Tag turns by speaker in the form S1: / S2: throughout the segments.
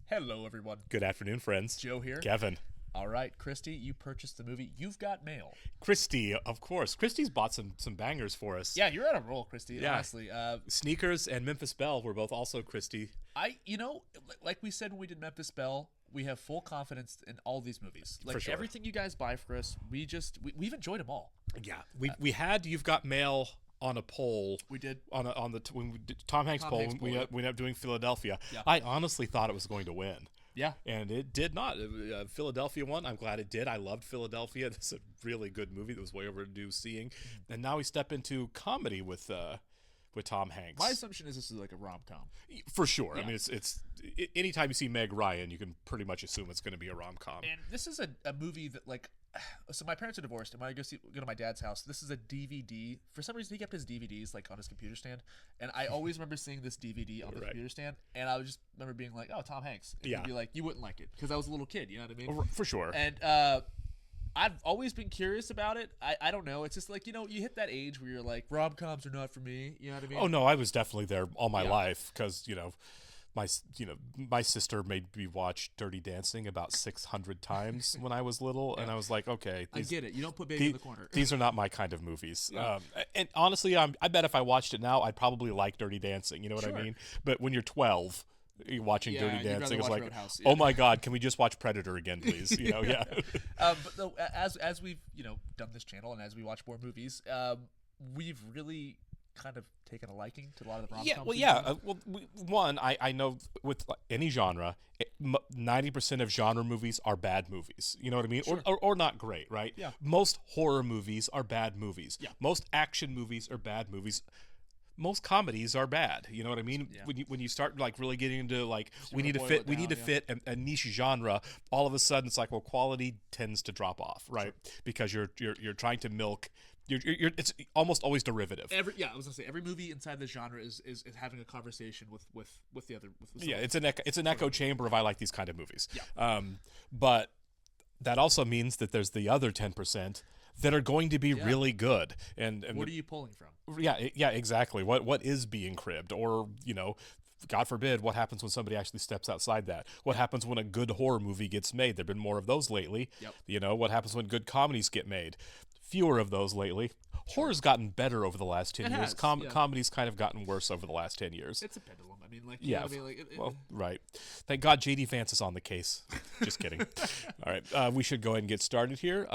S1: Hello, everyone.
S2: Good afternoon, friends.
S1: Joe here.
S2: Kevin.
S1: All right, Christy, you purchased the movie You've Got Mail.
S2: Christy, of course. Christy's bought some bangers for us.
S1: Yeah, you're on a roll, Christy,
S2: Yeah.
S1: honestly.
S2: Sneakers and Memphis Belle were both also Christy.
S1: Like we said when we did Memphis Belle, we have full confidence in all these movies. Like,
S2: For sure.
S1: everything you guys buy for us, we've enjoyed them all.
S2: Yeah. We had You've Got Mail on a poll.
S1: We did.
S2: When we did Tom Hanks poll,
S1: Hanks poll,
S2: we
S1: yeah.
S2: ended up doing Philadelphia.
S1: Yeah.
S2: I honestly thought it was going to win.
S1: Yeah.
S2: And it did not. Philadelphia won. I'm glad it did. I loved Philadelphia. This is a really good movie that was way overdue seeing. And now we step into comedy with Tom Hanks.
S1: My assumption is this is like a rom-com.
S2: For sure.
S1: Yeah.
S2: I mean, it's anytime you see Meg Ryan, you can pretty much assume it's going to be a rom-com.
S1: And this is a movie that, like, so my parents are divorced, and when I go to my dad's house, this is a DVD. For some reason, he kept his DVDs like on his computer stand, and I always remember seeing this DVD on the
S2: Right.
S1: computer stand, and I would just remember being like, "Oh, Tom Hanks." And
S2: Yeah.
S1: he'd be like, "You wouldn't like it," because I was a little kid. You know what I mean?
S2: For sure.
S1: And I've always been curious about it. I don't know. It's just like, you hit that age where you're like, rom-coms are not for me. You know what I mean?
S2: Oh no, I was definitely there all my
S1: Yeah.
S2: life because my sister made me watch Dirty Dancing about 600 times when I was little, and I was like, okay,
S1: I get it. You don't put baby in the corner.
S2: These are not my kind of movies. And honestly, I bet if I watched it now, I'd probably like Dirty Dancing. You know what
S1: Sure.
S2: I mean? But when you're 12, you're watching
S1: Yeah,
S2: Dirty
S1: you'd rather
S2: Dancing, it's
S1: watch
S2: like,
S1: Roadhouse,
S2: oh
S1: yeah.
S2: my God, can we just watch Predator again, please? Yeah.
S1: But though, as we've done this channel and as we watch more movies, we've really kind of taken a liking to a lot of the rom-coms.
S2: I know with any genre, 90% of genre movies are bad movies. You know what I mean?
S1: Sure.
S2: Or not great, right?
S1: Yeah.
S2: Most horror movies are bad movies.
S1: Yeah.
S2: Most action movies are bad movies. Most comedies are bad. You know what I mean?
S1: Yeah.
S2: When you start like really getting into like we
S1: wanna
S2: need to
S1: boil
S2: fit
S1: it
S2: we need to
S1: down,
S2: fit a niche genre, all of a sudden it's like, well, quality tends to drop off, right? Because you're trying to milk. It's almost always derivative.
S1: I was gonna say every movie inside the genre is having a conversation with the other.
S2: Yeah, it's an echo chamber of I like these kind of movies.
S1: Yeah.
S2: But that also means that there's the other 10% that are going to be really good. And
S1: What are you pulling from?
S2: yeah, exactly. What is being cribbed, or God forbid, what happens when somebody actually steps outside that? What happens when a good horror movie gets made? There've been more of those lately.
S1: Yep.
S2: What happens when good comedies get made? Fewer of those lately. Horror's gotten better over the last 10
S1: It
S2: years.
S1: has, yeah.
S2: Comedy's kind of gotten worse over the last 10 years.
S1: It's a pendulum. I mean, like,
S2: Yeah.
S1: You know what I mean? Like,
S2: Well, right. Thank God JD Vance is on the case. Just kidding. All right. We should go ahead and get started here.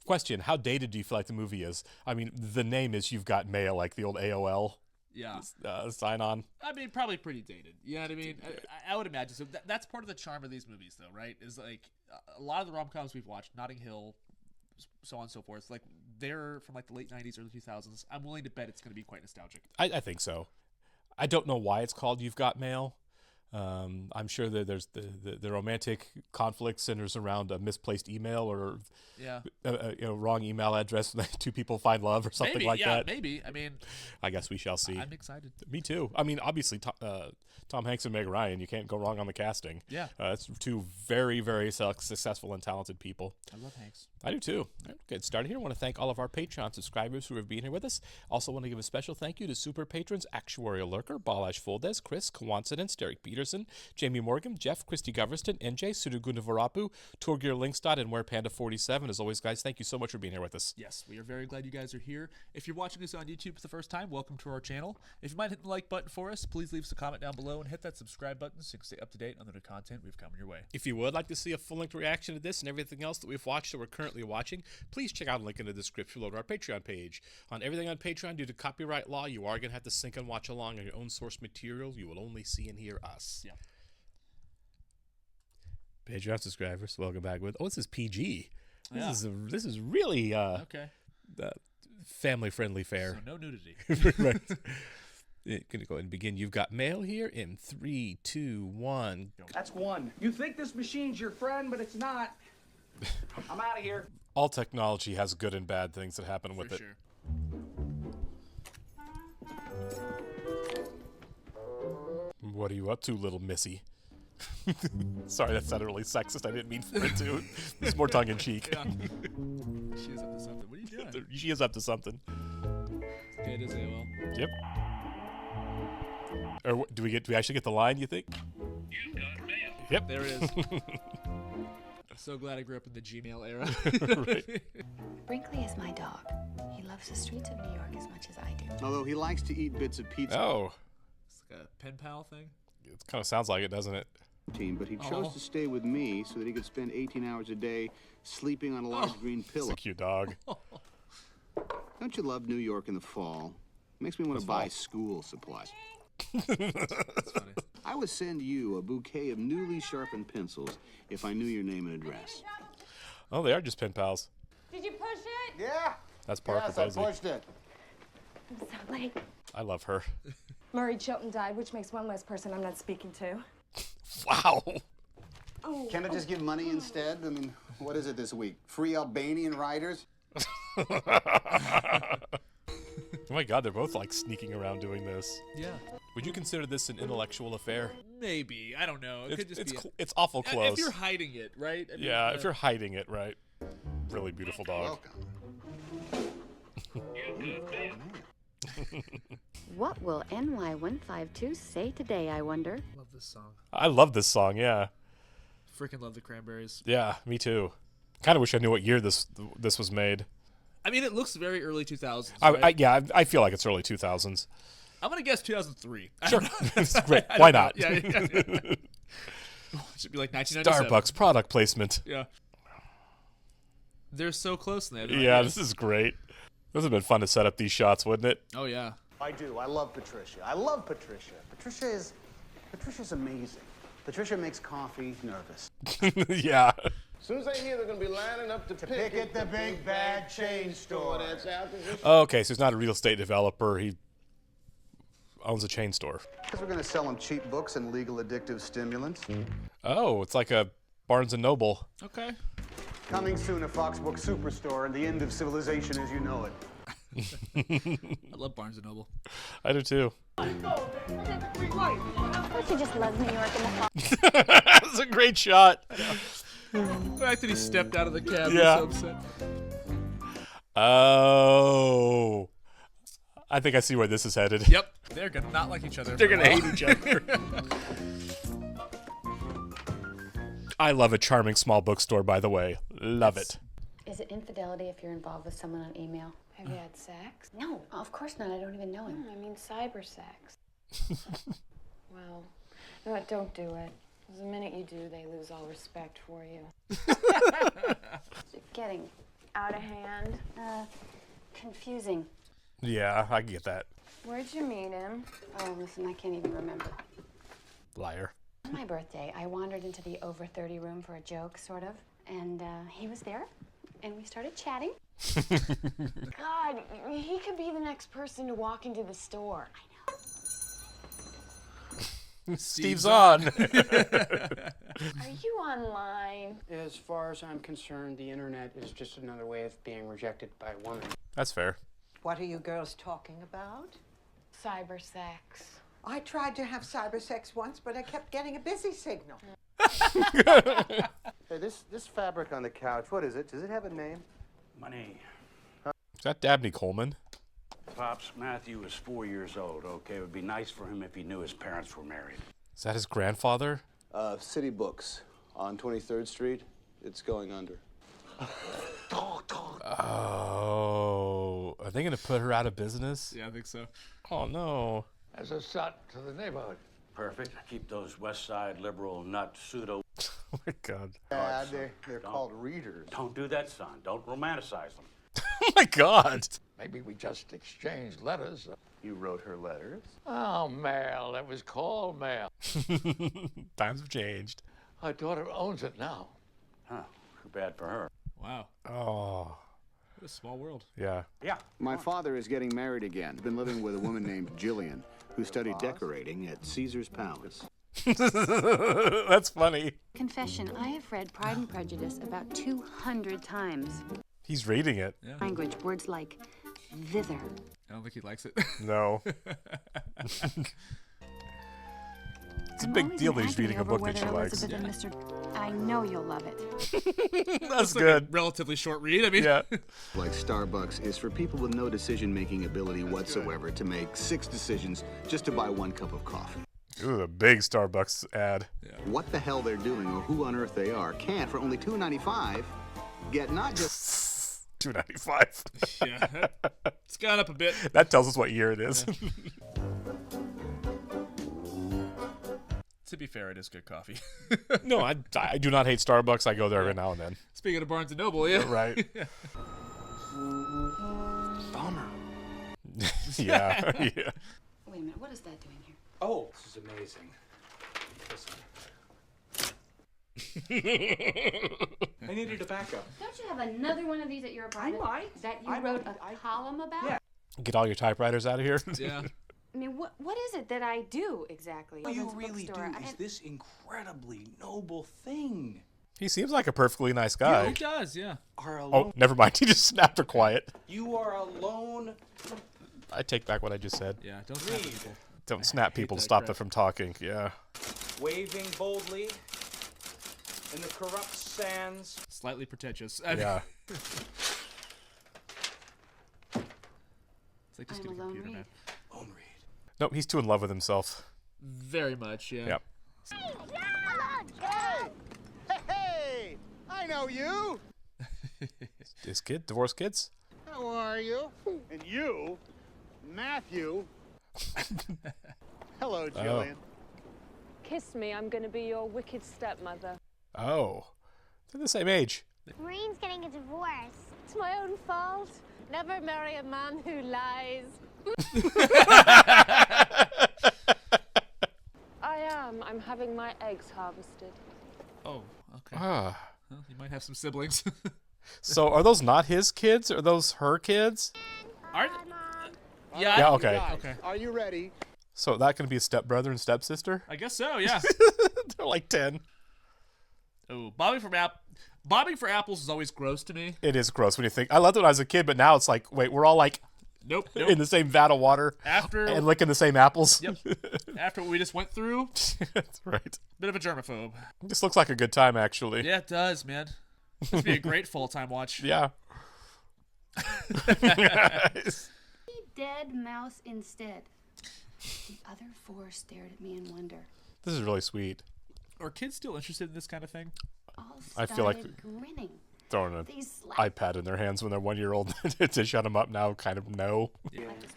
S2: Question, how dated do you feel like the movie is? I mean, the name is You've Got Mail, like the old AOL
S1: yeah.
S2: sign on.
S1: I mean, probably pretty dated. You know what I mean? I would imagine. So that's part of the charm of these movies, though, right? Is like a lot of the rom-coms we've watched, Notting Hill, so on and so forth, like they're from like the late 90s, early 2000s. I'm willing to bet it's going to be quite nostalgic.
S2: I think so. I don't know why it's called You've Got Mail. I'm sure that there's the romantic conflict centers around a misplaced email or
S1: Yeah.
S2: wrong email address when two people find love or something
S1: Maybe,
S2: like
S1: yeah,
S2: that.
S1: maybe. I mean,
S2: I guess we shall see.
S1: I'm excited.
S2: Me too. I mean, obviously, Tom Hanks and Meg Ryan, you can't go wrong on the casting.
S1: Yeah.
S2: It's two very, very successful and talented people.
S1: I love Hanks.
S2: I do too. All right, get started here. I want to thank all of our Patreon subscribers who have been here with us. Also want to give a special thank you to super patrons Actuarial Lurker, Balash Fuldez, Chris, Coincidence, Derek Peterson, Jamie Morgan, Jeff, Christy Goverston, NJ, Sudagunda Varapu, Torgir Linkstad, and Where Panda 47. As always, guys, thank you so much for being here with us.
S1: Yes, we are very glad you guys are here. If you're watching us on YouTube for the first time, welcome to our channel. If you might hit the like button for us, please leave us a comment down below and hit that subscribe button so you can stay up to date on the new content we've coming your way.
S2: If you would like to see a full-length reaction to this and everything else that we've watched or we're currently watching, please check out a link in the description below to our Patreon page. On everything on Patreon, due to copyright law, you are going to have to sync and watch along on your own source material. You will only see and hear us.
S1: Yeah.
S2: Patreon subscribers, welcome back with. Oh, this is PG.
S1: Yeah.
S2: This is really
S1: Okay.
S2: family-friendly fare.
S1: So no nudity.
S2: Right. Gonna go ahead and begin. You've got mail here in 3, 2, 1.
S3: That's one. You think this machine's your friend, but it's not. I'm out of here.
S2: All technology has good and bad things that happen with
S1: For
S2: it.
S1: sure.
S2: What are you up to, little missy? Sorry, that sounded really sexist. I didn't mean for it to. It's more tongue in cheek.
S1: Yeah. She is up to something. What are you doing?
S2: She is up to something.
S1: Okay, it is AOL.
S2: Yep. Or do we actually get the line? You think?
S4: You've got mail.
S2: Yep.
S1: There it is. So glad I grew up in the Gmail era.
S2: Right.
S4: Brinkley is my dog. He loves the streets of New York as much as I do.
S5: Although he likes to eat bits of pizza.
S2: Oh,
S1: It's like a pen pal thing.
S2: it kind of sounds like it, doesn't it?
S5: Team, but he chose to stay with me so that he could spend 18 hours a day sleeping on a large green
S2: It's
S5: pillow.
S2: a cute dog.
S5: Don't you love New York in the fall? Makes me want to buy school supplies.
S1: That's funny.
S5: I would send you a bouquet of newly sharpened pencils if I knew your name and address.
S2: Oh, they are just pen pals.
S6: Did you push it?
S5: Yeah.
S2: That's Parker Posey.
S5: it.
S4: I'm so late.
S2: I love her.
S6: Murray Chilton died, which makes one less person I'm not speaking to.
S2: Wow.
S5: Can't I just give money instead? I mean, what is it this week? Free Albanian riders?
S2: Oh my God, they're both like sneaking around doing this.
S1: Yeah.
S2: Would you consider this an intellectual affair?
S1: Maybe. I don't know. It could just be.
S2: It's awful close.
S1: If you're hiding it, right? I mean,
S2: Yeah, if you're hiding it, right. Really beautiful dog.
S7: What will NY152 say today, I wonder?
S1: Love this song.
S2: I love this song, yeah.
S1: Freaking love the Cranberries.
S2: Yeah, me too. Kind of wish I knew what year this was made.
S1: I mean, it looks very early 2000s. Right?
S2: I feel like it's early 2000s.
S1: I'm gonna guess 2003.
S2: Sure, it's great. Why not?
S1: Yeah. Should be like 1997.
S2: Starbucks product placement.
S1: Yeah. They're so close now.
S2: Yeah, this is great. This would have been fun to set up these shots, wouldn't it?
S1: Oh yeah.
S5: I do. I love Patricia. I love Patricia. Patricia's amazing. Patricia makes coffee nervous.
S2: Yeah.
S8: As soon as I hear they're going to be lining up to pick
S5: at the big bad chain store.
S8: That's out there.
S2: Okay, so he's not a real estate developer. He owns a chain store.
S5: Because we're going to sell them cheap books and legal addictive stimulants.
S2: Oh, it's like a Barnes & Noble.
S1: Okay.
S5: Coming soon, a Fox Book Superstore and the end of civilization as you know it.
S1: I love Barnes and Noble.
S2: I do too.
S4: Don't you just love New York in the fall?
S2: That's a great shot.
S1: The fact that he stepped out of the cab
S2: Yeah.
S1: was so upset.
S2: Oh. I think I see where this is headed.
S1: Yep. They're gonna not like each other.
S2: They're
S1: for a
S2: going to
S1: while.
S2: hate each other. I love a charming small bookstore, by the way. Love it.
S7: Is it infidelity if you're involved with someone on email?
S6: Have you had sex?
S7: No, of course not. I don't even know him.
S6: I mean cyber sex. Well, no, don't do it. 'Cause the minute you do, they lose all respect for you.
S7: Getting
S6: Out of hand.
S7: confusing.
S2: Yeah, I get that.
S6: Where'd you meet him?
S7: Oh, listen, I can't even remember.
S2: Liar.
S7: On my birthday, I wandered into the over 30 room for a joke, sort of. And he was there, and we started chatting.
S6: God, he could be the next person to walk into the store.
S2: Steve's on.
S6: Are you online?
S9: As far as I'm concerned, the internet is just another way of being rejected by a woman.
S2: That's fair.
S10: What are you girls talking about?
S6: Cyber sex.
S10: I tried to have cyber sex once, but I kept getting a busy signal.
S8: Hey, this fabric on the couch, what is it? Does it have a name?
S11: Money.
S2: Is that Dabney Coleman?
S11: Pops, Matthew is 4 years old, okay? It would be nice for him if he knew his parents were married.
S2: Is that his grandfather?
S8: City Books on 23rd Street. It's going under.
S2: Oh. Are they going to put her out of business?
S1: Yeah, I think so.
S2: Oh, no.
S11: As a shot to the neighborhood. Perfect. Keep those West Side liberal nut pseudo.
S2: Oh, my God.
S8: They're called readers.
S11: Don't do that, son. Don't romanticize them.
S2: Oh, my God.
S11: Maybe we just exchanged letters.
S8: You wrote her letters?
S11: Oh, mail. That was called mail.
S2: Times have changed.
S11: Our daughter owns it now. Huh. Too bad for her.
S1: Wow.
S2: Oh.
S1: What a small world.
S2: Yeah.
S11: Yeah.
S5: My father is getting married again. He's been living with a woman named Jillian, who studied decorating at Caesar's Palace.
S2: That's funny.
S7: Confession, I have read Pride and Prejudice about 200 times.
S2: He's reading it.
S7: Language, words like thither.
S1: I don't think he likes it.
S2: No. It's a big deal that he's reading a book that she likes.
S7: I know you'll love it.
S2: That's good.
S1: Relatively short read. I mean,
S2: Yeah.
S5: Like Starbucks is for people with no decision-making ability whatsoever to make 6 decisions just to buy 1 cup of coffee.
S2: Ooh, a big Starbucks ad.
S5: What the hell they're doing or who on earth they are can't, for only $2.95, get not just
S2: $2.95.
S1: Yeah, it's gone up a bit.
S2: That tells us what year it is.
S1: To be fair, it is good coffee.
S2: No, I do not hate Starbucks. I go there every now and then.
S1: Speaking of Barnes & Noble, yeah.
S2: Right.
S9: Bummer.
S2: Yeah. Yeah.
S7: Wait a minute, what is that doing here?
S9: Oh, this is amazing. I needed a backup.
S7: Don't you have another one of these at your apartment?
S10: I might.
S7: That you wrote a column about?
S10: Yeah.
S2: Get all your typewriters out of here.
S1: Yeah.
S7: I mean, what is it that I do exactly?
S9: What you
S7: Children's
S9: really do
S7: bookstore.
S9: is this incredibly noble thing.
S2: He seems like a perfectly nice guy.
S1: He does, yeah.
S9: Are alone.
S2: Oh, never mind. He just snapped her quiet.
S9: You are alone.
S2: I take back what I just said.
S1: Yeah, don't snap people.
S2: Don't snap people to
S1: that
S2: stop
S1: crap.
S2: them from talking. Yeah.
S9: Waving boldly in the corrupt sands.
S1: Slightly pretentious.
S2: Yeah.
S1: It's like just
S7: I'm
S1: get a
S7: a lone
S1: computer,
S7: read.
S1: man.
S9: Lone Reed.
S2: Nope, he's too in love with himself.
S1: Very much, yeah.
S2: Yep.
S3: Hey, I know you.
S2: His kid, divorced kids?
S3: How are you? And you, Matthew. Hello, Jillian.
S6: Kiss me, I'm going to be your wicked stepmother.
S2: Oh. They're the same age.
S12: Maureen's getting a divorce.
S6: It's my own fault. Never marry a man who lies. I am. I'm having my eggs harvested.
S1: Oh, okay.
S2: Ah.
S1: Well, you might have some siblings.
S2: So are those not his kids? Are those her kids?
S1: Are
S2: Yeah,
S1: I-
S2: okay.
S3: Guys,
S1: Okay.
S3: Are you ready?
S2: So that can be a stepbrother and stepsister?
S1: I guess so, yeah.
S2: They're like 10.
S1: Oh, bobbing for apples is always gross to me.
S2: It is gross when you think. I loved it when I was a kid, but now it's like, wait, we're all like
S1: Nope.
S2: in the same vat of water
S1: After
S2: and licking the same apples.
S1: Yep. After what we just went through,
S2: That's right.
S1: bit of a germaphobe.
S2: This looks like a good time, actually.
S1: Yeah, it does, man. This would be a great full-time watch.
S2: Yeah.
S7: Dead mouse instead. The other four stared at me in wonder.
S2: This is really sweet.
S1: Are kids still interested in this kind of thing?
S7: All
S2: I feel like
S7: started grinning.
S2: throwing an
S7: These
S2: iPad in their hands when they're 1 year old to shut them up now, kind of no.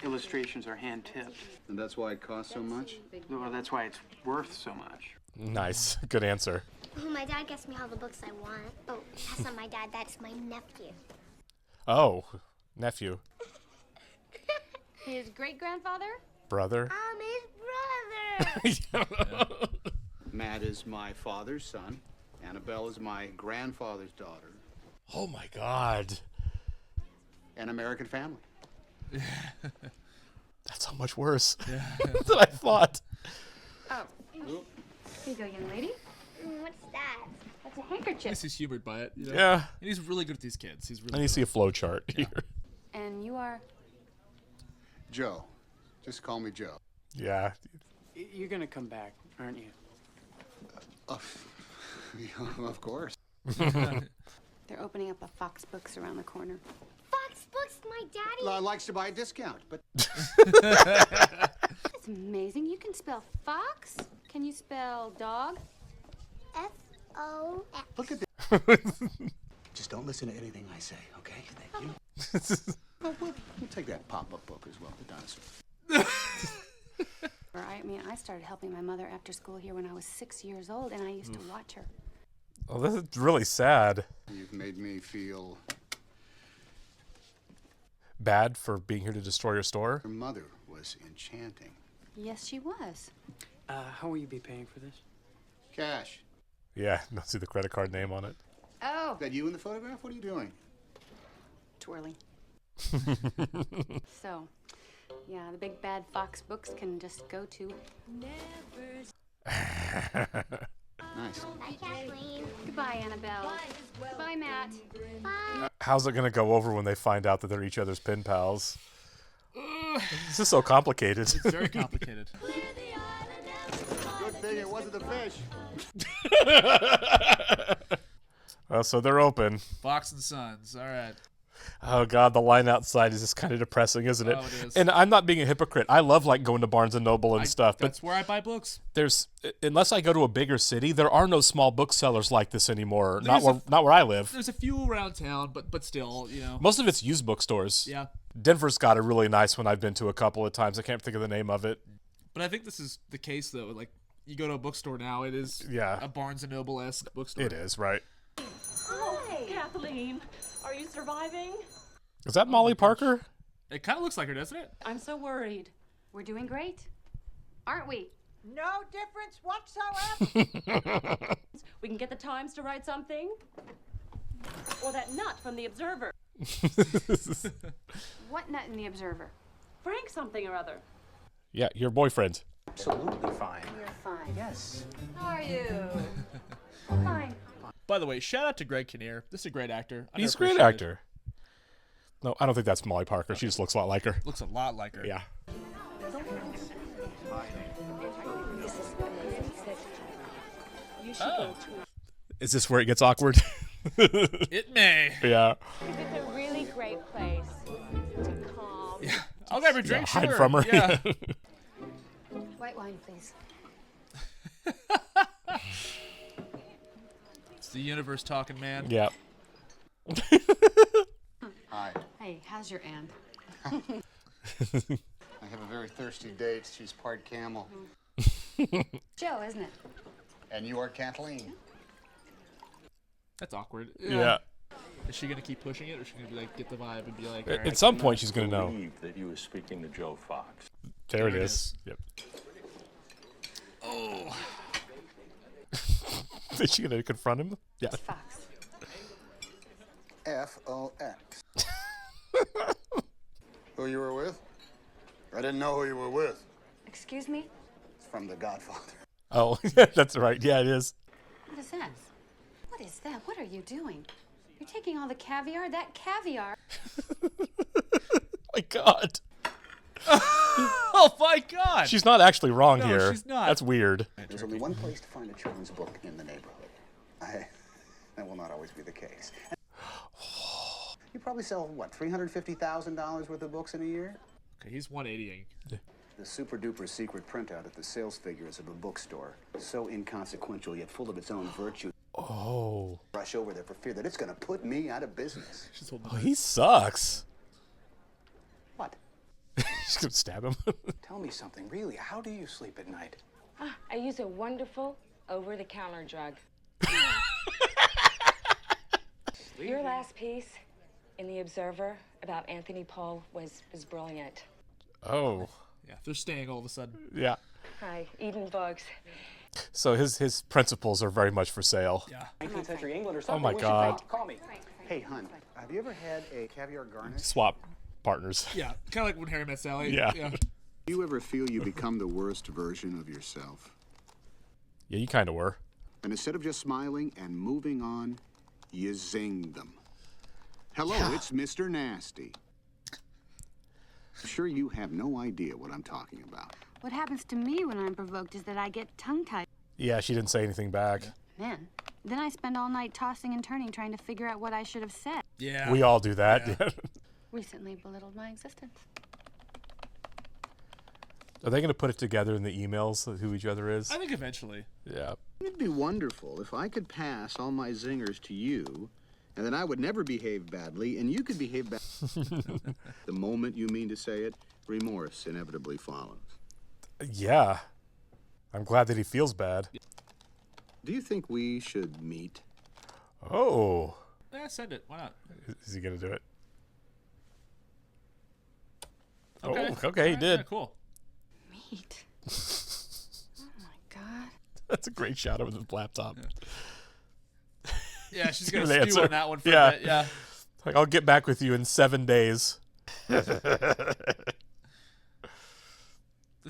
S9: Illustrations are hand tipped.
S5: And that's why it costs so much?
S9: Well, that's why it's worth so much.
S2: Nice. Good answer.
S12: Oh, my dad gets me all the books I want. Oh, that's not my dad, that's my nephew.
S2: Oh, nephew.
S7: His great-grandfather?
S2: Brother.
S12: I'm his brother.
S5: Matt is my father's son. Annabelle is my grandfather's daughter.
S2: Oh my God.
S5: An American family.
S2: That's so much worse than I thought.
S7: Oh. Here you go, young lady.
S12: What's that?
S7: That's a
S1: At
S7: handkerchief.
S1: least he's humored by it. You know?
S2: Yeah.
S1: And he's really good at these kids. He's really
S2: I need to see a flow chart here.
S7: And you are...
S5: Joe. Just call me Joe.
S2: Yeah.
S9: You're gonna come back, aren't you?
S5: Of course.
S7: They're opening up a Fox Books around the corner.
S12: Fox Books, my daddy.
S5: Likes to buy a discount, but
S7: That's amazing. You can spell fox. Can you spell dog?
S12: F-O-X.
S5: look at this. Just don't listen to anything I say, okay? Thank you. We'll take that pop-up book as well, the dinosaur.
S7: I mean, I started helping my mother after school here when I was 6 years old, and I used to watch her.
S2: Oh, this is really sad.
S5: You've made me feel...
S2: Bad for being here to destroy your store?
S5: Your mother was enchanting.
S7: Yes, she was.
S9: How will you be paying for this?
S5: Cash.
S2: Yeah, don't see the credit card name on it.
S7: Oh.
S5: Is that you in the photograph? What are you doing?
S7: Twirling. So, yeah, the big bad Fox Books can just go to
S5: Nice.
S12: Bye, Kathleen.
S7: Goodbye, Annabelle. Goodbye, Matt.
S12: Bye.
S2: How's it going to go over when they find out that they're each other's pen pals? This is so complicated.
S1: It's very complicated.
S3: Good thing it wasn't the fish.
S2: So they're open.
S1: Fox and Sons. All right.
S2: Oh god, the line outside is just kind of depressing, isn't it?
S1: Oh, it is.
S2: And I'm not being a hypocrite. I love like going to Barnes and Noble and stuff, but
S1: That's where I buy books.
S2: there's unless I go to a bigger city, there are no small booksellers like this anymore.
S1: There's
S2: Not where I live.
S1: There's a few around town, but still, you know.
S2: Most of it's used bookstores.
S1: Yeah.
S2: Denver's got a really nice one I've been to a couple of times. I can't think of the name of it.
S1: But I think this is the case though. Like you go to a bookstore now, it is a Barnes and Noble-esque bookstore.
S2: It is, right?
S13: Hi, Kathleen. Are you surviving?
S2: Is that Molly Parker?
S1: It kind of looks like her, doesn't it?
S13: I'm so worried.
S7: We're doing great, aren't we?
S10: No difference whatsoever.
S13: We can get the Times to write something. Or that nut from the Observer.
S7: What nut in the Observer?
S13: Frank something or other.
S2: Yeah, your boyfriend.
S9: Absolutely fine.
S7: You're fine.
S9: Yes.
S7: How are you? Fine.
S1: By the way, shout out to Greg Kinnear. This is a great actor.
S2: He's a great actor. No, I don't think that's Molly Parker. She just looks a lot like her.
S1: Looks a lot like her.
S2: Yeah.
S1: Oh.
S2: Is this where it gets awkward?
S1: It may.
S2: Yeah.
S14: It's a really great place to calm.
S1: Yeah. I'll grab a drink.
S2: Hide
S1: sure.
S2: from her.
S1: Yeah.
S7: White wine, please.
S1: It's the universe talking, man.
S2: Yeah.
S5: Hi.
S7: Hey, how's your aunt?
S5: I have a very thirsty date. She's part camel.
S7: Joe, isn't it?
S5: And you are Kathleen.
S1: That's awkward.
S2: Yeah.
S1: Is she gonna keep pushing it, or is she gonna be like, get the vibe and be like?
S2: At
S1: "Alright."
S2: some point, she's gonna know.
S15: Believe that you were speaking to Joe Fox.
S2: There it is. Yep.
S1: Oh.
S2: Is she gonna confront him? Yeah.
S7: Fox.
S5: F-O-X. Who you were with? I didn't know who you were with.
S7: Excuse me?
S5: It's from The Godfather.
S2: Oh, that's right. Yeah, it is.
S7: What is that? What is that? What are you doing? You're taking all the caviar? That caviar?
S2: My God.
S1: Oh my God.
S2: She's not actually wrong
S1: No,
S2: here.
S1: she's not.
S2: That's weird.
S5: There's only one place to find a children's book in the neighborhood. That will not always be the case. You probably sell, what, $350,000 worth of books in a year?
S1: Okay, he's 180ing.
S5: The super-duper secret printout at the sales figures of a bookstore. So inconsequential, yet full of its own virtue.
S2: Oh.
S5: Rush over there for fear that it's going to put me out of business.
S2: Oh, he sucks.
S5: What?
S2: She's gonna stab him.
S9: Tell me something, really. How do you sleep at night?
S6: I use a wonderful over-the-counter drug. Your last piece in The Observer about Anthony Paul was brilliant.
S2: Oh.
S1: Yeah, they're staying all of a sudden.
S2: Yeah.
S6: Hi, Eden Bugs.
S2: So his principles are very much for sale.
S1: Yeah.
S9: 19th century England or
S2: Oh
S9: something.
S2: my
S9: When she
S2: God.
S9: fight, call me.
S5: Hey, hun, have you ever had a caviar garnish?
S2: Swap partners.
S1: Yeah, kind of like when Harry met Sally.
S2: Yeah.
S5: Do you ever feel you become the worst version of yourself?
S2: Yeah, you kind of were.
S5: And instead of just smiling and moving on, you zing them. Hello, it's Mr. Nasty. I'm sure you have no idea what I'm talking about.
S7: What happens to me when I'm provoked is that I get tongue-tied.
S2: Yeah, she didn't say anything back.
S7: Then I spend all night tossing and turning trying to figure out what I should have said.
S1: Yeah.
S2: We all do that.
S1: Yeah.
S7: Recently belittled my existence.
S2: Are they going to put it together in the emails of who each other is?
S1: I think eventually.
S2: Yeah.
S5: It'd be wonderful if I could pass all my zingers to you, and then I would never behave badly, and you could behave badly. The moment you mean to say it, remorse inevitably follows.
S2: Yeah. I'm glad that he feels bad.
S5: Do you think we should meet?
S2: Oh.
S1: Yeah, send it. Why not?
S2: Is he going to do it?
S1: Okay.
S2: Oh, okay, he did.
S1: Yeah, cool.
S7: Meat. Oh my God.
S2: That's a great shot of his laptop.
S1: Yeah, she's going
S2: The
S1: to stew
S2: answer.
S1: on that one for a bit. Yeah.
S2: Like, I'll get back with you in 7 days.
S1: This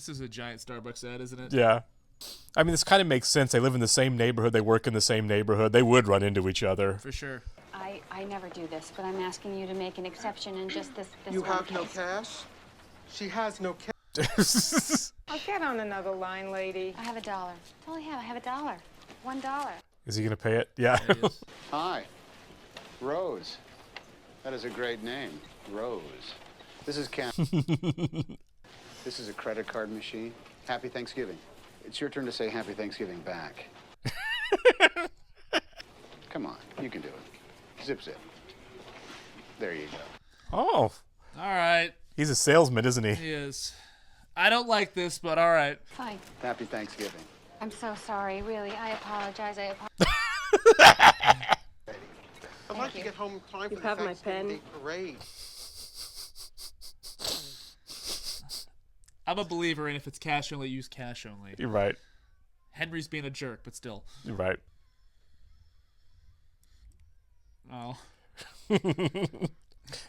S1: is a giant Starbucks ad, isn't it?
S2: Yeah. I mean, this kind of makes sense. They live in the same neighborhood. They work in the same neighborhood. They would run into each other.
S1: For sure.
S7: I never do this, but I'm asking you to make an exception in just this
S16: You
S7: one
S16: have no
S7: case.
S16: cash? She has no cash.
S14: I'll get on another line, lady.
S7: I have $1. That's all I have. I have $1. $1.
S2: Is he going to pay it? Yeah.
S5: Hi. Rose. That is a great name, Rose. This is Cam. This is a credit card machine. Happy Thanksgiving. It's your turn to say Happy Thanksgiving back. Come on, you can do it. Zip zip. There you go.
S2: Oh.
S1: All right.
S2: He's a salesman, isn't he?
S1: He is. I don't like this, but all right.
S7: Fine.
S5: Happy Thanksgiving.
S7: I'm so sorry, really. I apologize.
S16: I'd like to get home in time
S13: You
S16: for the
S13: have my
S16: Thanksgiving
S13: pen?
S16: Day parade.
S1: I'm a believer in if it's cash only, use cash only.
S2: You're right.
S1: Henry's being a jerk, but still.
S2: You're right.
S1: Oh.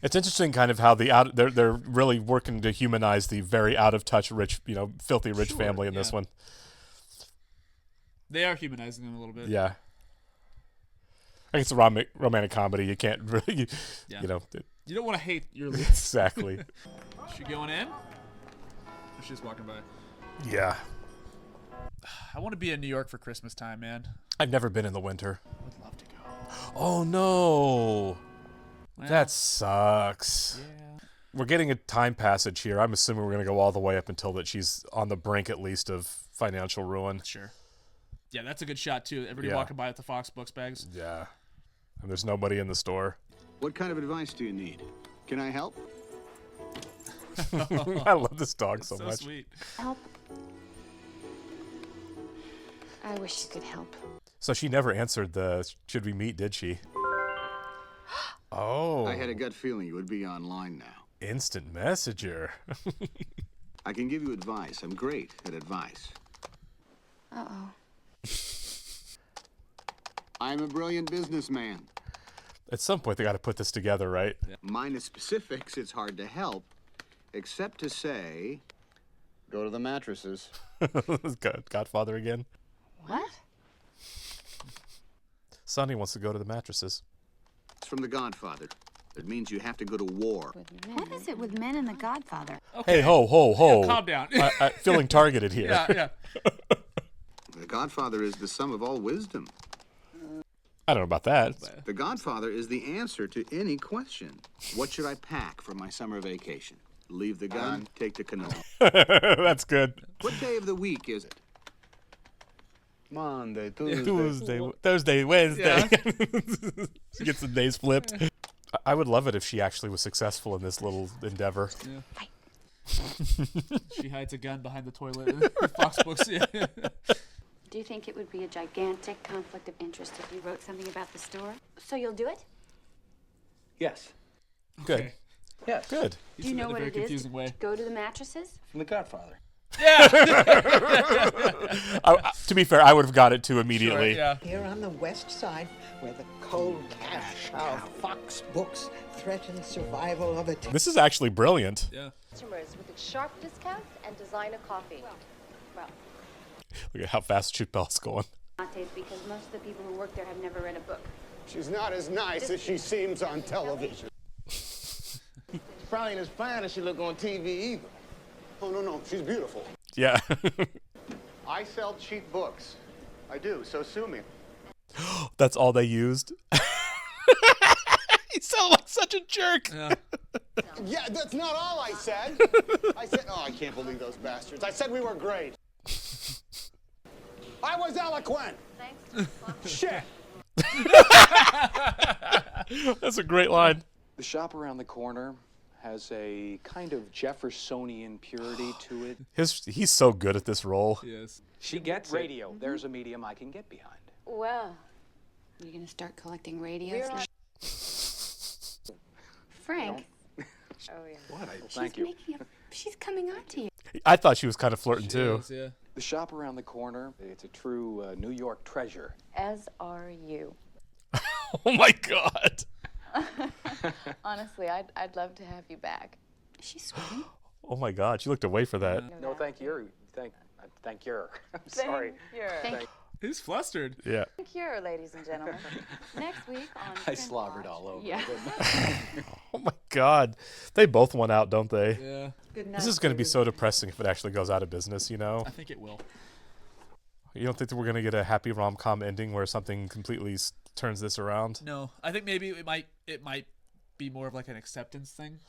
S2: It's interesting, kind of how they're really working to humanize the very out of touch, rich, filthy rich
S1: Sure,
S2: family in this
S1: yeah.
S2: one.
S1: They are humanizing them a little bit.
S2: Yeah. I guess it's a romantic comedy. You can't really,
S1: Yeah.
S2: you know.
S1: You don't want to hate your leads.
S2: Exactly.
S1: Is she going in? Or she's just walking by?
S2: Yeah.
S1: I want to be in New York for Christmas time, man.
S2: I've never been in the winter.
S1: I would love to go.
S2: Oh no.
S1: Well,
S2: That sucks.
S1: Yeah.
S2: We're getting a time passage here. I'm assuming we're going to go all the way up until that she's on the brink, at least, of financial ruin.
S1: Sure. Yeah, that's a good shot, too. Everybody
S2: Yeah.
S1: walking by with the Fox Books bags.
S2: Yeah. And there's nobody in the store.
S5: What kind of advice do you need? Can I help?
S2: I love this dog so
S1: So
S2: much.
S1: sweet.
S7: Help. I wish you could help.
S2: So she never answered the "should we meet," did she? Oh.
S5: I had a gut feeling you would be online now.
S2: Instant messenger.
S5: I can give you advice. I'm great at advice.
S7: Uh-oh.
S5: I'm a brilliant businessman.
S2: At some point, they got to put this together, right?
S5: Minus specifics, it's hard to help, except to say, go to the mattresses.
S2: Godfather again.
S7: What?
S2: Sonny wants to go to the mattresses.
S5: It's from The Godfather. It means you have to go to war.
S7: What is it with men and the Godfather?
S2: Hey, ho, ho, ho.
S1: Yeah, calm down.
S2: Feeling targeted here.
S1: Yeah.
S5: The Godfather is the sum of all wisdom.
S2: I don't know about that.
S5: The Godfather is the answer to any question. What should I pack for my summer vacation? Leave the gun, take the canoe.
S2: That's good.
S5: What day of the week is it? Monday, Tuesday.
S2: Tuesday, Thursday, Wednesday. She gets the days flipped. I would love it if she actually was successful in this little endeavor.
S1: Yeah. She hides a gun behind the toilet in Fox Books. Yeah.
S7: Do you think it would be a gigantic conflict of interest if you wrote something about the store? So you'll do it?
S8: Yes.
S2: Good.
S1: Okay.
S8: Yes.
S2: Good.
S7: Do you know what
S1: very
S7: it is
S1: confusing
S7: to
S1: way.
S7: go to the mattresses?
S8: From The Godfather.
S2: To be fair, I would have got it too immediately.
S1: Sure, yeah.
S10: Here on the west side, where the cold cash of Fox Books threatens survival of a
S2: This is actually brilliant.
S1: Yeah.
S14: Customers with its sharp discounts and designer coffee. Well,
S2: Look at how fast Chute Bell's going.
S7: Lattes, because most of the people who work there have never read a book.
S17: She's not as nice as she seems on television. She's probably ain't as fine as she look on TV either.
S5: Oh, no, she's beautiful.
S2: Yeah.
S5: I sell cheap books. I do, so sue me.
S2: That's all they used. You sound like such a jerk.
S1: Yeah.
S17: Yeah, that's not all I said. I said, oh, I can't believe those bastards. I said we were great. I was eloquent.
S14: thanks.
S17: Shit.
S2: That's a great line.
S8: The shop around the corner has a kind of Jeffersonian purity to it.
S2: He's so good at this role.
S1: Yes.
S8: She gets radio. There's a medium I can get behind.
S7: Well, you're going to start collecting radios
S14: We're
S7: now?
S14: not-
S7: Frank,
S14: Oh, yeah.
S8: What? Thank you.
S7: she's coming on to you.
S2: I thought she was kind of flirting too.
S1: Yes, yeah.
S8: The shop around the corner, it's a true New York treasure.
S6: As are you.
S2: Oh my God.
S6: Honestly, I'd love to have you back.
S7: She's sweating.
S2: Oh my God. She looked away for that.
S8: No, thank you. Thank you. I'm sorry.
S6: Thank
S1: He's flustered.
S2: Yeah.
S6: you, ladies and gentlemen. Next week on
S8: I slobbered all over.
S6: Yeah.
S2: Oh my God. They both went out, don't they?
S1: Yeah.
S10: Good night.
S2: This is going to be so depressing if it actually goes out of business, you know?
S1: I think it will.
S2: You don't think that we're going to get a happy rom-com ending where something completely turns this around?
S1: No, I think maybe it might be more of like an acceptance thing.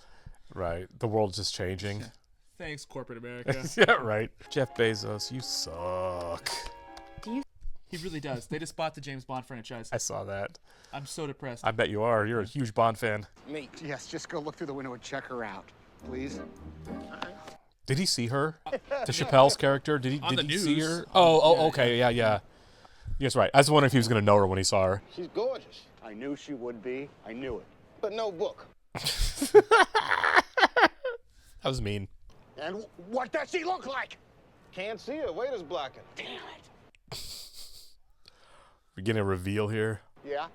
S2: Right. The world's just changing.
S1: Thanks, corporate America.
S2: Yeah, right. Jeff Bezos, you suck.
S1: He really does. They just bought the James Bond franchise.
S2: I saw that.
S1: I'm so depressed.
S2: I bet you are. You're a huge Bond fan.
S17: Me. Yes, just go look through the window and check her out, please.
S2: Did he see her? The Chappelle's character? Did
S1: On the
S2: he see
S1: news.
S2: her? Oh, okay. Yeah. Yes, right. I was wondering if he was going to know her when he saw her.
S17: She's gorgeous. I knew she would be. I knew it. But no book.
S2: That was mean.
S17: And what does she look like? Can't see her. Waiter's blocking. Damn it.
S2: We're getting a reveal here.
S17: Yeah?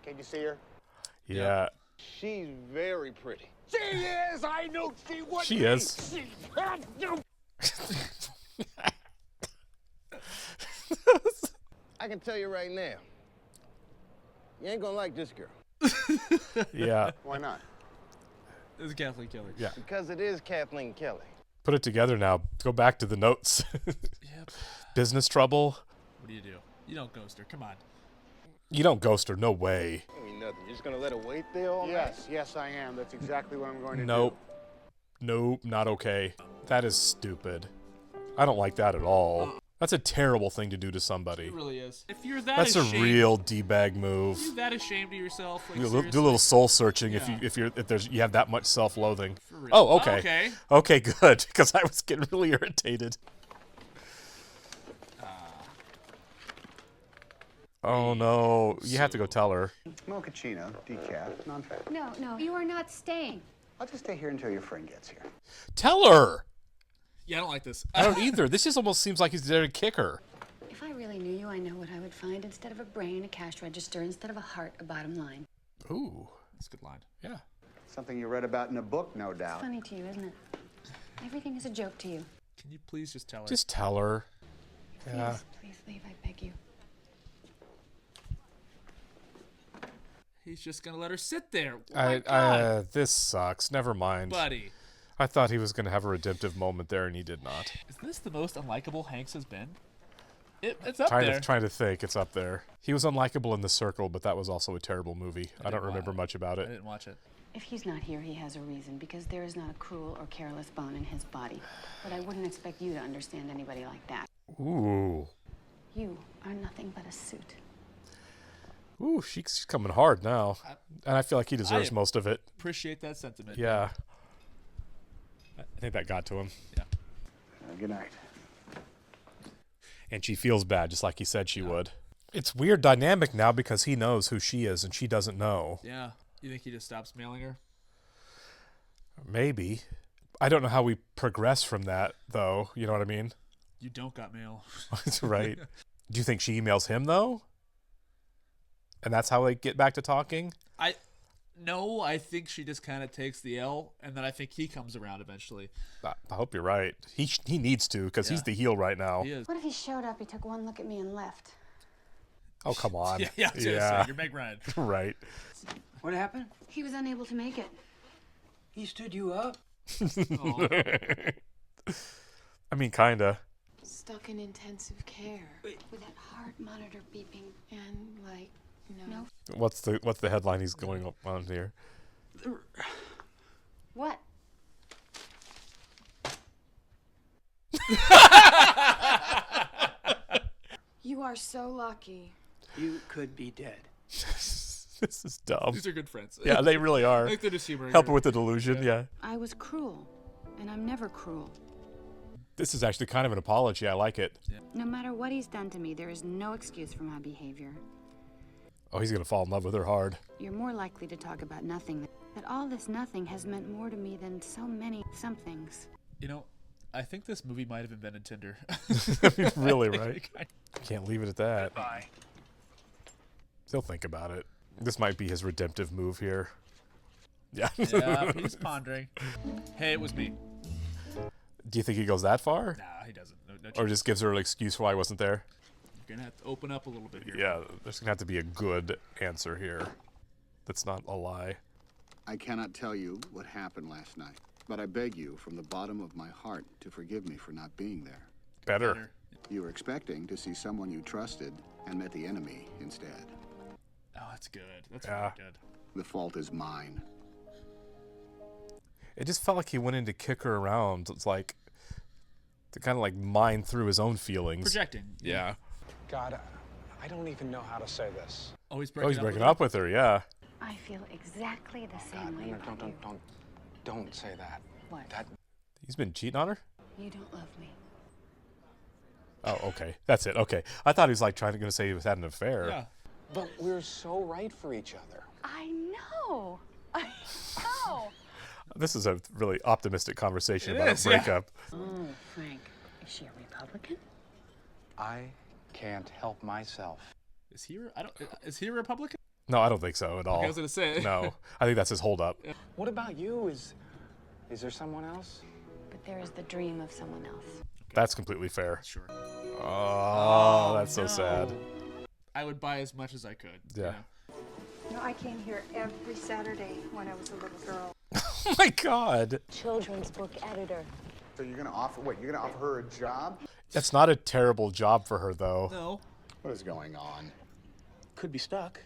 S17: Can you see her?
S2: Yeah.
S17: She's very pretty. She is! I knew she would
S2: She
S17: be.
S2: is.
S17: She had you. I can tell you right now, you ain't gonna like this girl.
S2: Yeah.
S17: Why not?
S1: It's a Kathleen Keller.
S2: Yeah.
S17: Because it is Kathleen Kelly.
S2: Put it together now. Go back to the notes.
S1: Yep.
S2: Business trouble.
S1: What do? You don't ghost her. Come on.
S2: You don't ghost her. No way.
S17: I mean nothing. You're just gonna let her wait there all night? Yes, I am. That's exactly what I'm going to
S2: Nope. Nope. Not okay. That is stupid. I don't like that at all. That's a terrible thing to do to somebody.
S1: It really is. If you're that
S2: That's
S1: ashamed,
S2: a real d-bag move.
S1: If you're that ashamed of yourself, like,
S2: Do a
S1: seriously.
S2: little soul searching
S1: Yeah.
S2: if you have that much self-loathing.
S1: real.
S2: Oh, okay.
S1: Okay.
S2: Okay, good. Because I was getting really irritated. Oh no! You have to go tell her.
S5: Mochaccino, decaf, non-fat.
S7: No, you are not staying.
S5: I'll just stay here until your friend gets here.
S2: Tell her.
S1: Yeah, I don't like this.
S2: I don't either. This just almost seems like he's there to kick her.
S7: If I really knew you, I know what I would find. Instead of a brain, a cash register. Instead of a heart, a bottom line.
S2: Ooh,
S1: that's a good line.
S2: Yeah.
S5: Something you read about in a book, no doubt.
S7: Funny to you, isn't it? Everything is a joke to you.
S1: Can you please just tell her?
S2: Just tell her. Yeah.
S7: Please leave, I beg you.
S1: He's just gonna let her sit there. Oh my God.
S2: This sucks. Never mind.
S1: Buddy.
S2: I thought he was going to have a redemptive moment there, and he did not.
S1: Isn't this the most unlikable Hanks has been? It's up there.
S2: Trying to think. It's up there. He was unlikable in The Circle, but that was also a terrible movie. I don't remember much about
S1: I
S2: it.
S1: didn't watch it.
S7: If he's not here, he has a reason, because there is not a cruel or careless bone in his body. But I wouldn't expect you to understand anybody like that.
S2: Ooh.
S7: You are nothing but a suit.
S2: Ooh, she's coming hard now. And I feel like he deserves most of it.
S1: Appreciate that sentiment.
S2: Yeah. I think that got to him.
S1: Yeah.
S5: Good night.
S2: And she feels bad, just like he said she would. It's weird dynamic now because he knows who she is and she doesn't know.
S1: Yeah. You think he just stops mailing her?
S2: Maybe. I don't know how we progress from that, though. You know what I mean?
S1: You don't got mail.
S2: That's right. Do you think she emails him, though? And that's how they get back to talking?
S1: No, I think she just kind of takes the L, and then I think he comes around eventually.
S2: I hope you're right. He needs to, because he's the heel right now.
S1: He is.
S7: What if he showed up, he took one look at me and left?
S2: Oh, come on.
S1: Yeah, I was gonna say, you're Meg Ryan.
S2: Right.
S9: What happened?
S7: He was unable to make it.
S9: He stood you up?
S2: I mean, kinda.
S6: Stuck in intensive care.
S7: With that heart monitor beeping.
S6: And, like, no.
S2: What's the headline he's going on here?
S7: What?
S6: You are so lucky.
S9: You could be dead.
S2: This is dumb.
S1: These are good friends.
S2: Yeah, they really are.
S1: I think they're just humoring
S2: Help
S1: her.
S2: her with the delusion, yeah.
S7: I was cruel, and I'm never cruel.
S2: This is actually kind of an apology. I like it.
S7: No matter what he's done to me, there is no excuse for my behavior.
S2: Oh, he's going to fall in love with her hard.
S7: You're more likely to talk about nothing. That all this nothing has meant more to me than so many somethings.
S1: You know, I think this movie might have invented Tinder.
S2: Really, right? Can't leave it at that.
S11: Bye.
S2: He'll think about it. This might be his redemptive move here. Yeah.
S1: Yeah, he's pondering. Hey, it was me.
S2: Do you think he goes that far?
S1: Nah, he doesn't. No
S2: Or just gives her an excuse for why I wasn't there?
S1: You're going to have to open up a little bit here.
S2: Yeah, there's going to have to be a good answer here. That's not a lie.
S5: I cannot tell you what happened last night, but I beg you from the bottom of my heart to forgive me for not being there.
S2: Better.
S5: You were expecting to see someone you trusted and met the enemy instead.
S1: Oh, that's good. That's
S2: Yeah.
S1: really good.
S5: the fault is mine.
S2: It just felt like he went in to kick her around. It's like to kind of like mine through his own feelings.
S1: Projecting.
S2: Yeah.
S8: God, I don't even know how to say this.
S1: Oh, he's
S2: breaking up with her. Yeah.
S7: I feel exactly the same way about you.
S8: Don't say that.
S7: What?
S2: He's been cheating on her?
S7: You don't love me.
S2: Oh, okay. That's it. Okay. I thought he was like going to say he was having an affair.
S1: Yeah.
S8: But we're so right for each other.
S7: I know. I know.
S2: This is a really optimistic conversation
S1: It
S2: about
S1: is,
S2: a breakup.
S7: Oh, Frank, is she a Republican?
S8: I can't help myself.
S1: Is he? Is he a Republican?
S2: No, I don't think so at all.
S1: Okay, I was gonna say.
S2: No, I think that's his holdup.
S8: What about you? Is there someone else?
S7: But there is the dream of someone else.
S2: That's completely fair.
S1: Sure.
S2: Oh, that's so sad.
S1: I would buy as much as I could.
S2: Yeah.
S18: You know, I came here every Saturday when I was a little girl.
S2: Oh my God.
S14: Children's book editor.
S5: So you're gonna offer what? You're gonna offer her a job?
S2: That's not a terrible job for her, though.
S1: No.
S5: What is going on?
S8: Could be stuck.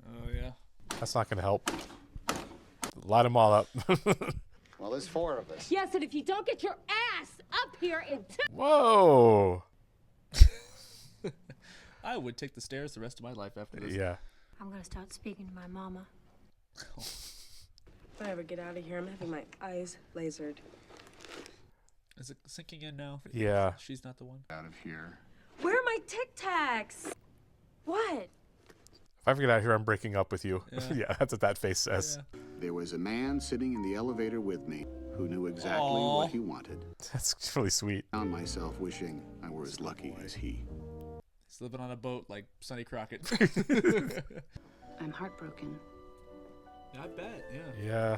S1: Oh yeah.
S2: That's not going to help. Light them all up.
S5: Well, there's 4 of us.
S13: Yes, and if you don't get your ass up here in
S2: Whoa.
S1: I would take the stairs the rest of my life after this.
S2: Yeah.
S14: I'm gonna start speaking to my mama.
S19: If I ever get out of here, I'm having my eyes lasered.
S1: Is it sinking in now?
S2: Yeah.
S1: She's not the one.
S5: Out of here.
S19: Where are my Tic Tacs? What?
S2: If I ever get out of here, I'm breaking up with you.
S1: Yeah.
S2: Yeah, that's what that face says.
S1: Yeah.
S5: There was a man sitting in the elevator with me who knew exactly what he wanted.
S2: That's really sweet.
S5: I found myself wishing I were as lucky as he.
S1: He's living on a boat like Sonny Crockett.
S7: I'm heartbroken.
S1: I bet, yeah.
S2: Yeah.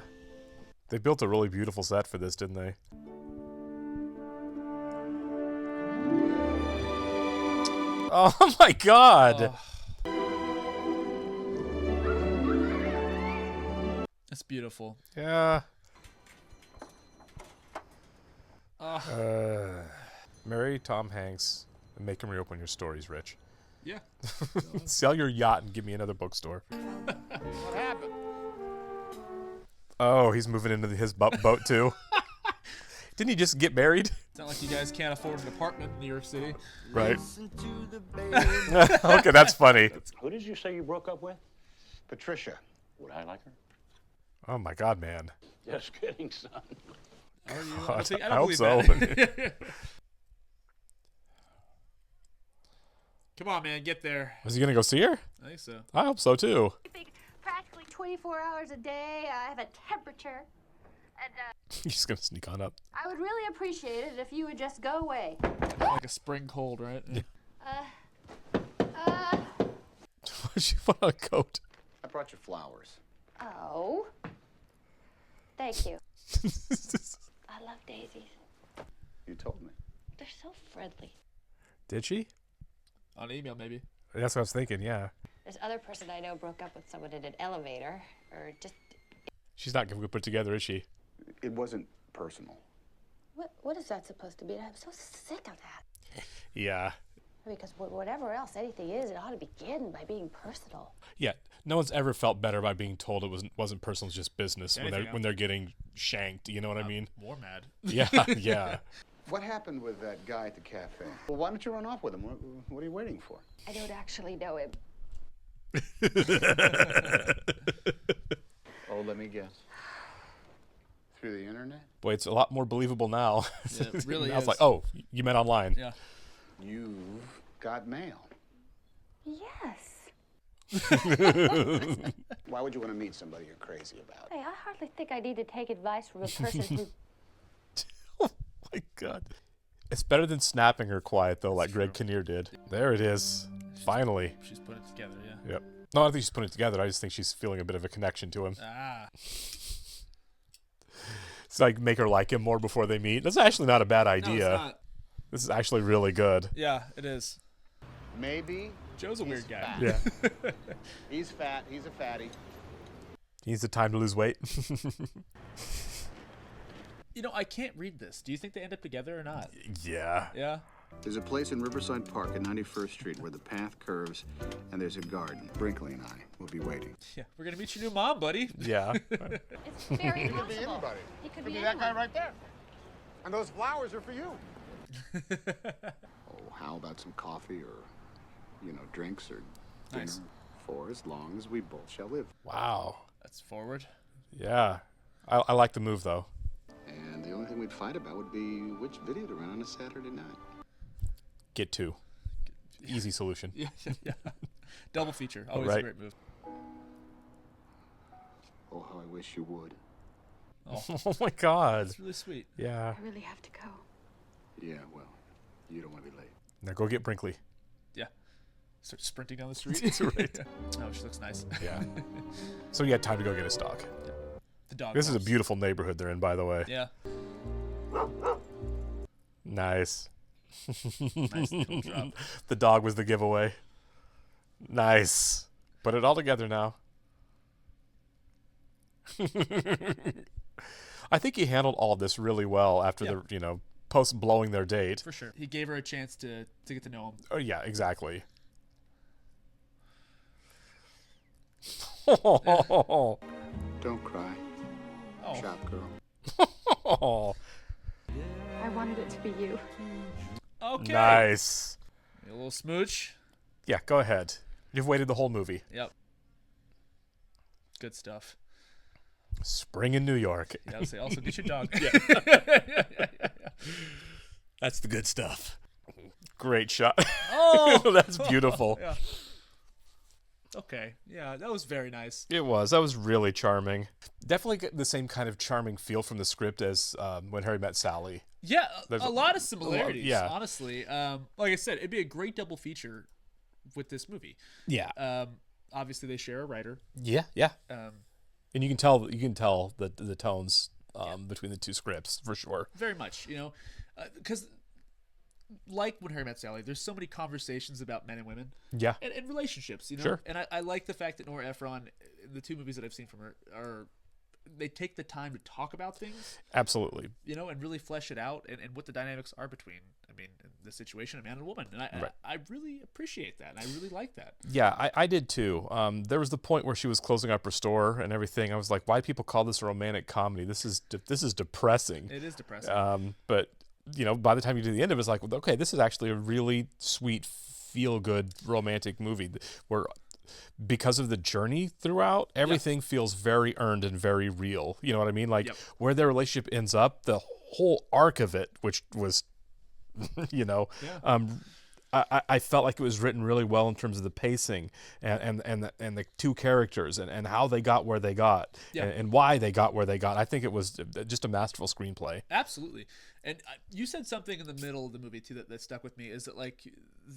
S2: They built a really beautiful set for this, didn't they? Oh my God.
S1: Oh. That's beautiful.
S2: Yeah.
S1: Oh.
S2: Marry Tom Hanks and make him reopen your stories, Rich.
S1: Yeah.
S2: Sell your yacht and give me another bookstore.
S17: What happened?
S2: Oh, he's moving into his boat too. Didn't he just get married?
S1: It's not like you guys can't afford an apartment in New York City.
S2: Right. Okay, that's funny.
S11: Who did you say you broke up with?
S5: Patricia.
S11: Would I like her?
S2: Oh my God, man.
S11: Just kidding, son.
S1: Are you?
S2: God,
S1: I
S2: I
S1: don't
S2: hope
S1: believe
S2: so.
S1: that. Come on, man, get there.
S2: Was he gonna go see her?
S1: I think so.
S2: I hope so too.
S14: Practically 24 hours a day. I have a temperature. And
S2: He's just gonna sneak on up.
S14: I would really appreciate it if you would just go away.
S1: Like a spring cold, right?
S2: She put on a coat.
S5: I brought you flowers.
S14: Oh. Thank you. I love daisies.
S5: You told me.
S14: They're so friendly.
S2: Did she?
S1: On email, maybe.
S2: That's what I was thinking. Yeah.
S6: This other person I know broke up with someone in an elevator, or just...
S2: She's not gonna put it together, is she?
S5: It wasn't personal.
S6: What is that supposed to be? I'm so sick of that.
S2: Yeah.
S6: Because whatever else anything is, it ought to begin by being personal.
S2: Yeah. No one's ever felt better by being told it wasn't personal, it's just business when they're getting shanked. You know what I mean?
S1: More mad.
S2: Yeah. Yeah.
S5: What happened with that guy at the cafe? Well, why don't you run off with him? What are you waiting for?
S6: I don't actually know him.
S5: Oh, let me guess. Through the internet?
S2: Boy, it's a lot more believable now.
S1: Yeah, it really
S2: I was
S1: is.
S2: like, oh, you met online.
S1: Yeah.
S5: You've got mail.
S6: Yes.
S5: Why would you want to meet somebody you're crazy about?
S6: Hey, I hardly think I need to take advice from a person who...
S2: Oh my God. It's better than snapping her quiet, though, like Greg Kinnear did. There it is. Finally.
S1: She's put it together, yeah.
S2: Yep. No, I don't think she's putting it together. I just think she's feeling a bit of a connection to him.
S1: Ah.
S2: It's like make her like him more before they meet. That's actually not a bad idea.
S1: No, it's not.
S2: This is actually really good.
S1: Yeah, it is.
S5: Maybe.
S1: Joe's a weird guy.
S5: Fat.
S2: Yeah.
S5: He's fat. He's a fatty.
S2: He needs the time to lose weight.
S1: You know, I can't read this. Do you think they end up together or not?
S2: Yeah.
S1: Yeah?
S5: There's a place in Riverside Park at 91st Street where the path curves and there's a garden. Brinkley and I will be waiting.
S1: Yeah, we're gonna meet your new mom, buddy.
S2: Yeah.
S14: It's very
S17: He could be
S14: possible.
S17: anybody.
S14: He could
S17: Could
S14: be
S17: be that
S14: anyone.
S17: guy right there. And those flowers are for you.
S5: Oh, how about some coffee or, drinks or dinner?
S1: Nice.
S5: For as long as we both shall live.
S2: Wow.
S1: That's forward.
S2: Yeah. I like the move, though.
S5: And the only thing we'd fight about would be which video to run on a Saturday night.
S2: Get 2. Easy solution.
S1: Yeah. Double feature. Always
S2: Right.
S1: a great move.
S5: Oh, how I wish you would.
S2: Oh my God.
S1: That's really sweet.
S2: Yeah.
S7: I really have to go.
S5: Yeah, well, you don't want to be late.
S2: Now go get Brinkley.
S1: Yeah. Start sprinting down the street.
S2: That's right.
S1: Oh, she looks nice.
S2: Yeah. So you had time to go get his dog.
S1: The dog.
S2: This is a
S1: house.
S2: beautiful neighborhood they're in, by the way.
S1: Yeah.
S2: Nice.
S1: Nice little drop.
S2: The dog was the giveaway. Nice. Put it all together now. I think he handled all of this really well after the, post blowing their date.
S1: For sure. He gave her a chance to get to know him.
S2: Oh, yeah, exactly.
S5: Don't cry.
S1: Oh.
S5: Shop girl.
S2: Oh,
S14: I wanted it to be you.
S1: Okay.
S2: nice.
S1: A little smooch.
S2: Yeah, go ahead. You've waited the whole movie.
S1: Yep. Good stuff.
S2: Spring in New York.
S1: Yeah, I would say also get your dog.
S2: That's the good stuff. Great shot.
S1: Oh,
S2: that's beautiful.
S1: Yeah. Okay. Yeah, that was very nice.
S2: It was. That was really charming. Definitely get the same kind of charming feel from the script as When Harry Met Sally.
S1: Yeah,
S2: There's
S1: a lot of similarities.
S2: yeah.
S1: Honestly, like I said, it'd be a great double feature with this movie.
S2: Yeah.
S1: Obviously, they share a writer.
S2: Yeah. And you can tell the tones between the two scripts for sure.
S1: Very much, because like When Harry Met Sally, there's so many conversations about men and women.
S2: Yeah.
S1: And relationships,
S2: Sure.
S1: And I like the fact that Nora Ephron, the two movies that I've seen from her, they take the time to talk about things.
S2: Absolutely.
S1: And really flesh it out and what the dynamics are between, in the situation, a man and a woman. And I really appreciate that. And I really like that.
S2: Yeah, I did too. There was the point where she was closing up her store and everything. I was like, why do people call this a romantic comedy? This is depressing.
S1: It is depressing.
S2: But by the time you do the end of it, it's like, okay, this is actually a really sweet, feel-good romantic movie where, because of the journey throughout, everything feels very earned and very real. You know what I mean? Like where their relationship ends up, the whole arc of it, which was, I felt like it was written really well in terms of the pacing and the two characters and how they got where they got and why they got where they got. I think it was just a masterful screenplay.
S1: Absolutely. And you said something in the middle of the movie too that stuck with me, is that like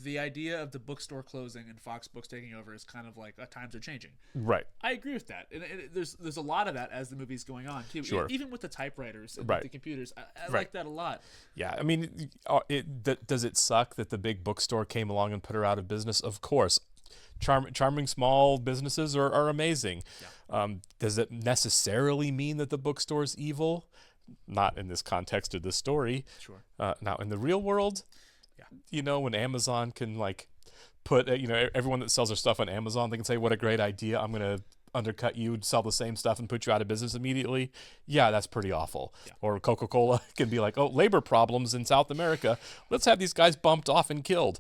S1: the idea of the bookstore closing and Fox Books taking over is kind of like times are changing.
S2: Right.
S1: I agree with that. And there's a lot of that as the movie's going on too.
S2: Sure.
S1: Even with the typewriters and
S2: Right.
S1: with the computers. I
S2: Right.
S1: like that a lot.
S2: Yeah, I mean, does it suck that the big bookstore came along and put her out of business? Of course. Charming small businesses are amazing. Yeah. Does it necessarily mean that the bookstore's evil? Not in this context of this story.
S1: Sure.
S2: Now, in the real world, when Amazon can put, everyone that sells their stuff on Amazon, they can say, what a great idea. I'm going to undercut you, sell the same stuff and put you out of business immediately. Yeah, that's pretty awful. Yeah. Or Coca-Cola can be like, oh, labor problems in South America. Let's have these guys bumped off and killed.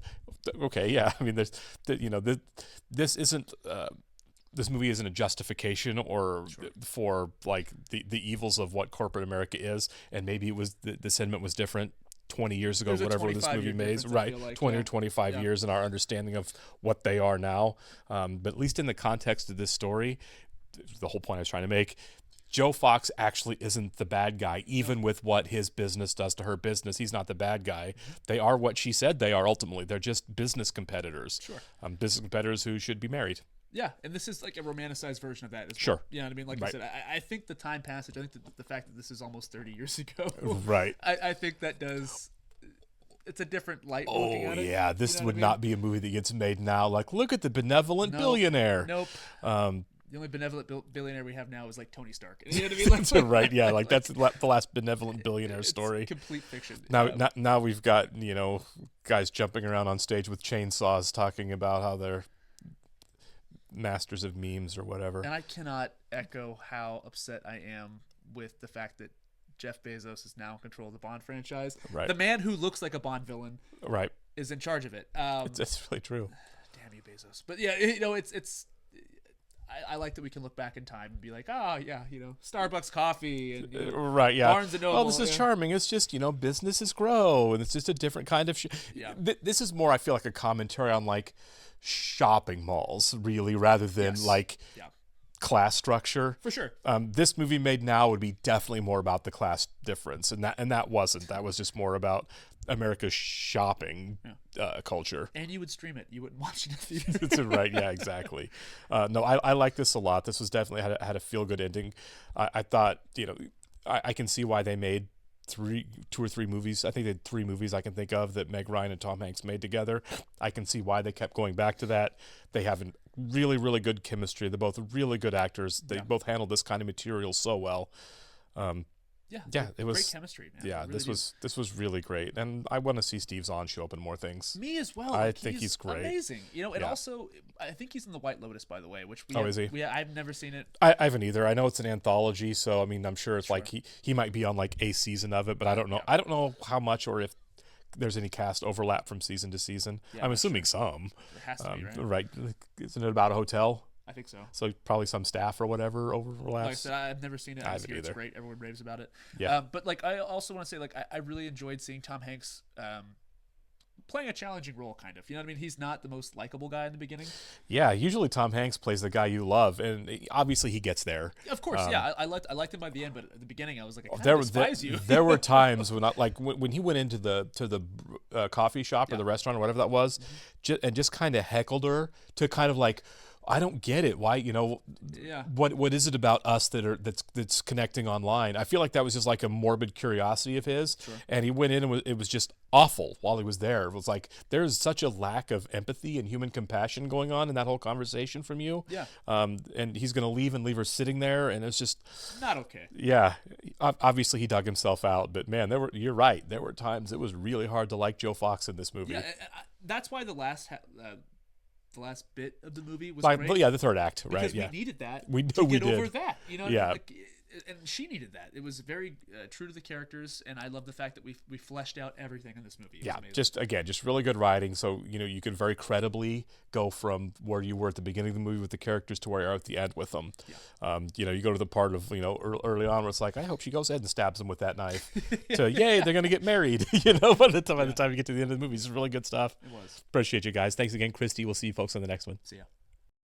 S2: Okay, yeah. I mean, this isn't... This movie isn't a justification for like the evils of what corporate America is, and maybe it was the sentiment was different 20 years ago, whatever this movie made, right? 20 or 25 years in our understanding of what they are now. But at least in the context of this story, the whole point I was trying to make, Joe Fox actually isn't the bad guy, even with what his business does to her business. He's not the bad guy. They are what she said they are ultimately. They're just business competitors.
S1: Sure.
S2: Business competitors who should be married.
S1: Yeah, and this is like a romanticized version of that as well.
S2: Sure.
S1: You know what I mean? Like
S2: Right.
S1: I said, I think the time passage, I think the fact that this is almost 30 years ago.
S2: Right.
S1: I think that does... It's a different light looking at it.
S2: Oh, yeah. This
S1: You know
S2: would
S1: what I
S2: not be a movie that gets made now. Like, look at the benevolent
S1: No.
S2: billionaire.
S1: Nope. The only benevolent billionaire we have now is like Tony Stark. You know what I mean?
S2: Right? Yeah, like that's the last benevolent billionaire story.
S1: It's complete fiction.
S2: Now we've got guys jumping around on stage with chainsaws talking about how they're masters of memes or whatever.
S1: And I cannot echo how upset I am with the fact that Jeff Bezos is now in control of the Bond franchise.
S2: Right.
S1: The man who looks like a Bond villain,
S2: right,
S1: is in charge of it.
S2: It's really true.
S1: Damn you, Bezos. But yeah, it's. I like that we can look back in time and be like, oh yeah, Starbucks coffee and
S2: right, yeah.
S1: Barnes and Noble.
S2: Oh, this is charming. It's just businesses grow, and it's just a different kind of.
S1: Yeah.
S2: This is more, I feel like, a commentary on like shopping malls, really, rather than class structure.
S1: For sure.
S2: This movie made now would be definitely more about the class difference, and that wasn't. That was just more about America's shopping culture.
S1: And you would stream it. You wouldn't watch it in the theater.
S2: That's right. Yeah, exactly. No, I like this a lot. This was definitely had a feel good ending. I thought, I can see why they made 2 or 3 movies. I think they had 3 movies I can think of that Meg Ryan and Tom Hanks made together. I can see why they kept going back to that. They have a really, really good chemistry. They're both really good actors. They both handled this kind of material so well. Yeah, it was
S1: great chemistry, man.
S2: Yeah,
S1: really
S2: this was really great, and I want to see Steve Zahn show up in more things.
S1: Me as well.
S2: I think he's great.
S1: Amazing. And also, I think he's in the White Lotus, by the way. Which
S2: is he?
S1: I've never seen it.
S2: I haven't either. I know it's an anthology, so I mean, I'm sure it's like he might be on like a season of it, but I don't know. I don't know how much or if there's any cast overlap from season to season. I'm assuming some.
S1: There has to be, right?
S2: Right? Isn't it about a hotel?
S1: I think so.
S2: So probably some staff or whatever overlaps.
S1: Like I said, I've never seen it. I hear it's great. Everyone raves about it.
S2: Yeah.
S1: But like, I also want to say, like, I really enjoyed seeing Tom Hanks playing a challenging role, kind of. You know what I mean? He's not the most likable guy in the beginning.
S2: Yeah. Usually Tom Hanks plays the guy you love, and obviously he gets there.
S1: Of course, yeah. I liked him by the end, but at the beginning I was like, I despise you.
S2: There were times when when he went into the coffee shop or the restaurant or whatever that was, and just kind of heckled her to kind of like, I don't get it. Why, what is it about us that's connecting online? I feel like that was just like a morbid curiosity of his.
S1: Sure.
S2: And he went in and it was just awful while he was there. It was like, there's such a lack of empathy and human compassion going on in that whole conversation from you.
S1: Yeah.
S2: And he's going to leave her sitting there, and it's just
S1: not okay.
S2: Yeah. Obviously he dug himself out, but man, you're right. There were times it was really hard to like Joe Fox in this movie.
S1: Yeah. That's why the last bit of the movie was great.
S2: But yeah, the third act, right?
S1: Because
S2: yeah.
S1: we needed that
S2: to
S1: get over that.
S2: Yeah.
S1: And she needed that. It was very true to the characters, and I love the fact that we fleshed out everything in this movie. It was amazing.
S2: just really good writing. So you can very credibly go from where you were at the beginning of the movie with the characters to where you are at the end with them.
S1: Yeah.
S2: You go to the part of early on where it's like, I hope she goes ahead and stabs him with that knife. To yay, they're gonna get married. By the time you get to the end of the movie, it's really good stuff.
S1: It was.
S2: Appreciate you guys. Thanks again, Christy. We'll see you folks on the next one.
S1: See ya.